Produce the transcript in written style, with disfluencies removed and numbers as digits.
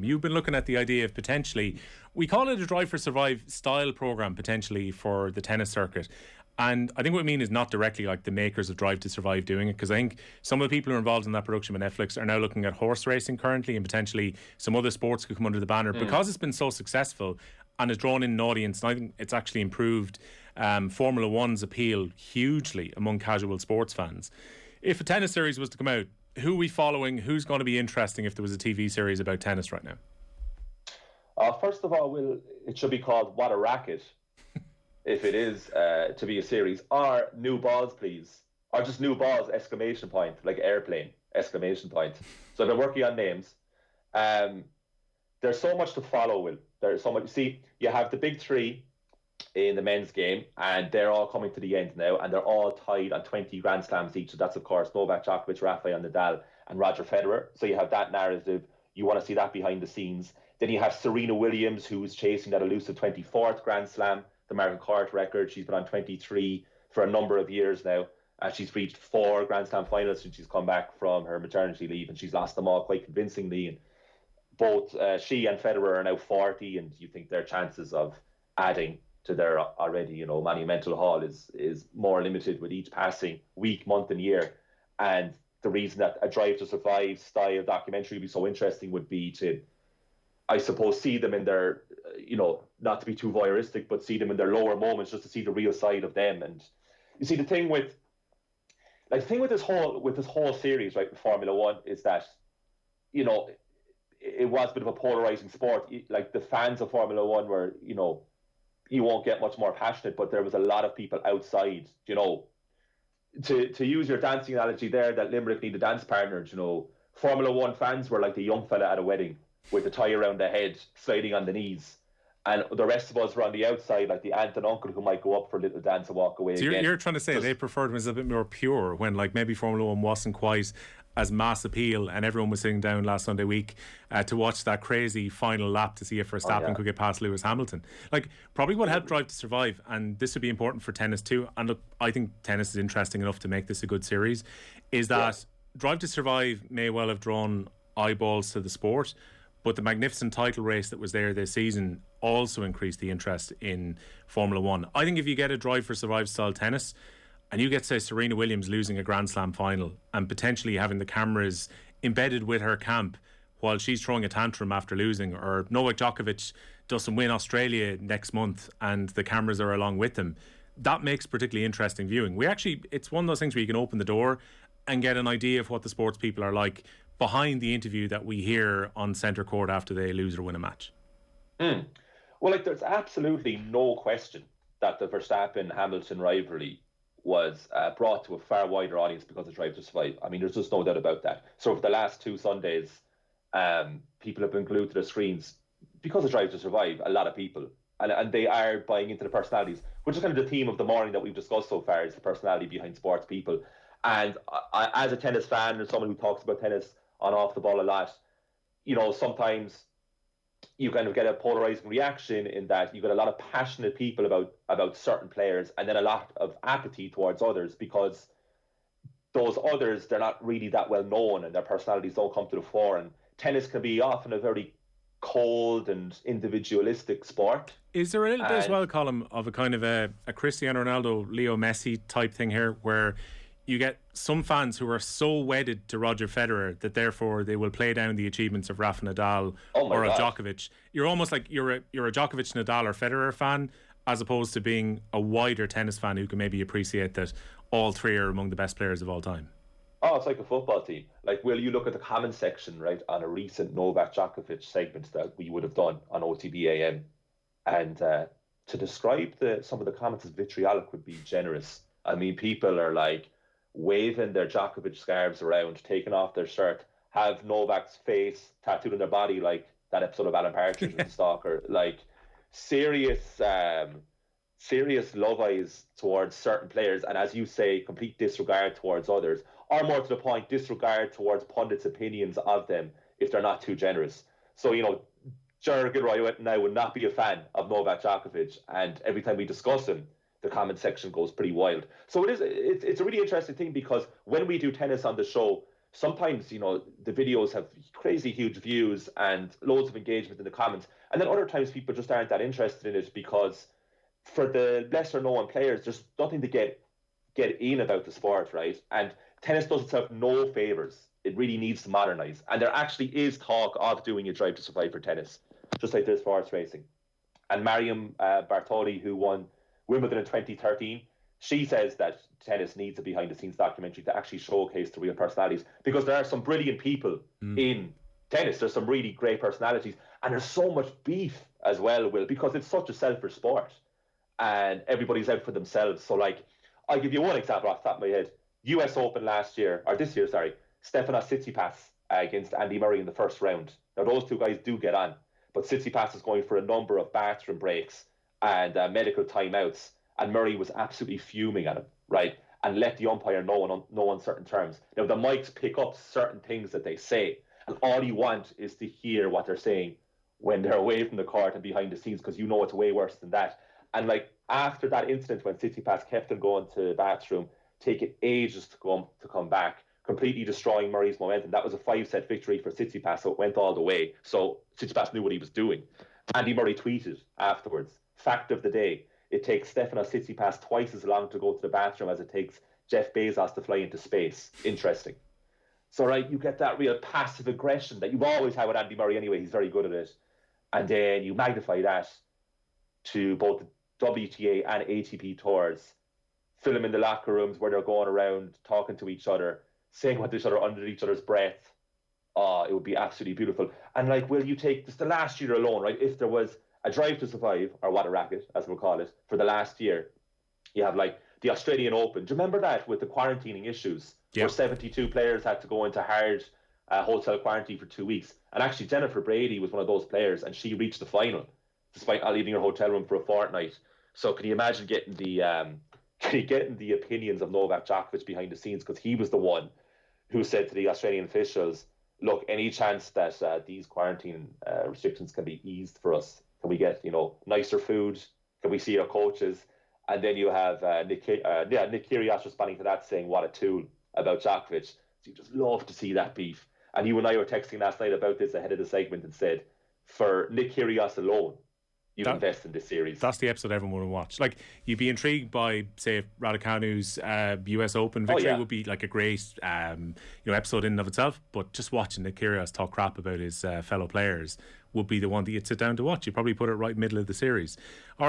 You've been looking at the idea of potentially, we call it a Drive for Survive style programme potentially for the tennis circuit. And I think what we mean is not directly like the makers of Drive to Survive doing it, because I think some of the people who are involved in that production with Netflix are now looking at horse racing currently, and potentially some other sports could come under the banner because it's been so successful and has drawn in an audience. And I think it's actually improved Formula One's appeal hugely among casual sports fans. If a tennis series was to come out, who are we following? Who's going to be interesting if there was a TV series about tennis right now? First of all, it should be called What a Racket, if it is to be a series, or New Balls, please, or just New Balls, exclamation point, like airplane, exclamation point. So I've been working on names. There's so much to follow, Will. There's so much. See, you have the big three in the men's game, and they're all coming to the end now, and they're all tied on 20 Grand Slams each. So that's, of course, Novak Djokovic, Rafael Nadal, and Roger Federer. So you have that narrative. You want to see that behind the scenes. Then you have Serena Williams, who's chasing that elusive 24th Grand Slam, the Margaret Court record. She's been on 23 for a number of years now. She's reached 4 Grand Slam finals since she's come back from her maternity leave, and she's lost them all quite convincingly. And both she and Federer are now 40, and you think their chances of adding to their already, monumental haul is more limited with each passing week, month, and year. And the reason that a Drive to Survive style documentary would be so interesting would be to, I suppose, see them in their, not to be too voyeuristic, but see them in their lower moments, just to see the real side of them. And you see, the thing with this whole series, right, with Formula One, is that, it was a bit of a polarizing sport. Like, the fans of Formula One were, you won't get much more passionate, but there was a lot of people outside, to use your dancing analogy there, that Limerick need a dance partner, Formula One fans were like the young fella at a wedding with the tie around the head, sliding on the knees. And the rest of us were on the outside, like the aunt and uncle who might go up for a little dance and walk away. So you're trying to say they preferred him as a bit more pure, when like maybe Formula One wasn't quite as mass appeal, and everyone was sitting down last Sunday week to watch that crazy final lap to see if Verstappen could get past Lewis Hamilton. Like, probably what helped Drive to Survive, and this would be important for tennis too, and look, I think tennis is interesting enough to make this a good series, is that Drive to Survive may well have drawn eyeballs to the sport, but the magnificent title race that was there this season also increased the interest in Formula One. I think if you get a Drive for Survive style tennis, and you get, say, Serena Williams losing a Grand Slam final and potentially having the cameras embedded with her camp while she's throwing a tantrum after losing, or Novak Djokovic doesn't win Australia next month and the cameras are along with them, that makes particularly interesting viewing. It's one of those things where you can open the door and get an idea of what the sports people are like behind the interview that we hear on centre court after they lose or win a match. Well, like, there's absolutely no question that the Verstappen-Hamilton rivalry was brought to a far wider audience because of Drive to Survive. I mean, there's just no doubt about that. So for the last 2 Sundays, people have been glued to their screens because of Drive to Survive, a lot of people. And they are buying into the personalities, which is kind of the theme of the morning that we've discussed so far, is the personality behind sports people. And I, as a tennis fan and someone who talks about tennis on off the ball a lot, sometimes you kind of get a polarizing reaction in that you get a lot of passionate people about certain players, and then a lot of apathy towards others, because those others, they're not really that well known and their personalities don't come to the fore. And tennis can be often a very cold and individualistic sport. Is there a little bit as well, Colm, of a kind of a Cristiano Ronaldo, Leo Messi type thing here, where you get some fans who are so wedded to Roger Federer that therefore they will play down the achievements of Rafa Nadal or of Djokovic? You're almost like you're a Djokovic, Nadal or Federer fan, as opposed to being a wider tennis fan who can maybe appreciate that all three are among the best players of all time. Oh, it's like a football team. Like, will you look at the comment section, right, on a recent Novak Djokovic segment that we would have done on OTB AM, and to describe some of the comments as vitriolic would be generous. I mean, people are like waving their Djokovic scarves around, taking off their shirt, have Novak's face tattooed on their body, like that episode of Alan Partridge with the Stalker. Like, serious love eyes towards certain players, and as you say, complete disregard towards others, or more to the point, disregard towards pundits' opinions of them if they're not too generous. So, Gerard Gilroy now would not be a fan of Novak Djokovic, and every time we discuss him, the comment section goes pretty wild. So it's a really interesting thing, because when we do tennis on the show, sometimes, you know, the videos have crazy huge views and loads of engagement in the comments. And then other times people just aren't that interested in it because for the lesser known players, there's nothing to get in about the sport, right? And tennis does itself no favors. It really needs to modernize. And there actually is talk of doing a Drive to Survive for tennis, just like there's sports racing. And Mariam Bartoli, who won Wimbledon in 2013, she says that tennis needs a behind-the-scenes documentary to actually showcase the real personalities, because there are some brilliant people in tennis. There's some really great personalities, and there's so much beef as well, Will, because it's such a selfish sport, and everybody's out for themselves. So, like, I'll give you one example off the top of my head. US Open this year, Stefanos Tsitsipas against Andy Murray in the first round. Now, those two guys do get on, but Tsitsipas is going for a number of bathroom breaks and medical timeouts, and Murray was absolutely fuming at him, right? And let the umpire know on certain terms. Now, the mics pick up certain things that they say, and all you want is to hear what they're saying when they're away from the court and behind the scenes, because you know it's way worse than that. And like after that incident, when Tsitsipas kept him going to the bathroom, taking ages to come back, completely destroying Murray's momentum. That was a 5-set victory for Tsitsipas, so it went all the way. So Tsitsipas knew what he was doing. Andy Murray tweeted afterwards, fact of the day, it takes Stefanos Tsitsipas twice as long to go to the bathroom as it takes Jeff Bezos to fly into space. Interesting. So, right, you get that real passive aggression that you've always had with Andy Murray anyway. He's very good at it. And then you magnify that to both the WTA and ATP tours. Fill them in the locker rooms where they're going around talking to each other, saying what to each other under each other's breath. It would be absolutely beautiful. And like, will you take just the last year alone, right? If there was a Drive to Survive, or what a racket, as we'll call it, for the last year, you have like the Australian Open. Do you remember that with the quarantining issues? Yeah. Where 72 players had to go into hard hotel quarantine for 2 weeks. And actually, Jennifer Brady was one of those players, and she reached the final despite not leaving her hotel room for a fortnight. So can you imagine getting the opinions of Novak Djokovic behind the scenes, because he was the one who said to the Australian officials, look, any chance that these quarantine restrictions can be eased for us? Can we get, nicer food? Can we see our coaches? And then you have Nick Kyrgios responding to that, saying what a tool about Djokovic. So you just love to see that beef. And you and I were texting last night about this ahead of the segment and said, for Nick Kyrgios alone, you invest in this series. That's the episode everyone will watch. Like, you'd be intrigued by, say, Raducanu's US Open victory. Would be like a great episode in and of itself. But just watching Nick Kyrgios talk crap about his fellow players would be the one that you'd sit down to watch. You'd probably put it right middle of the series.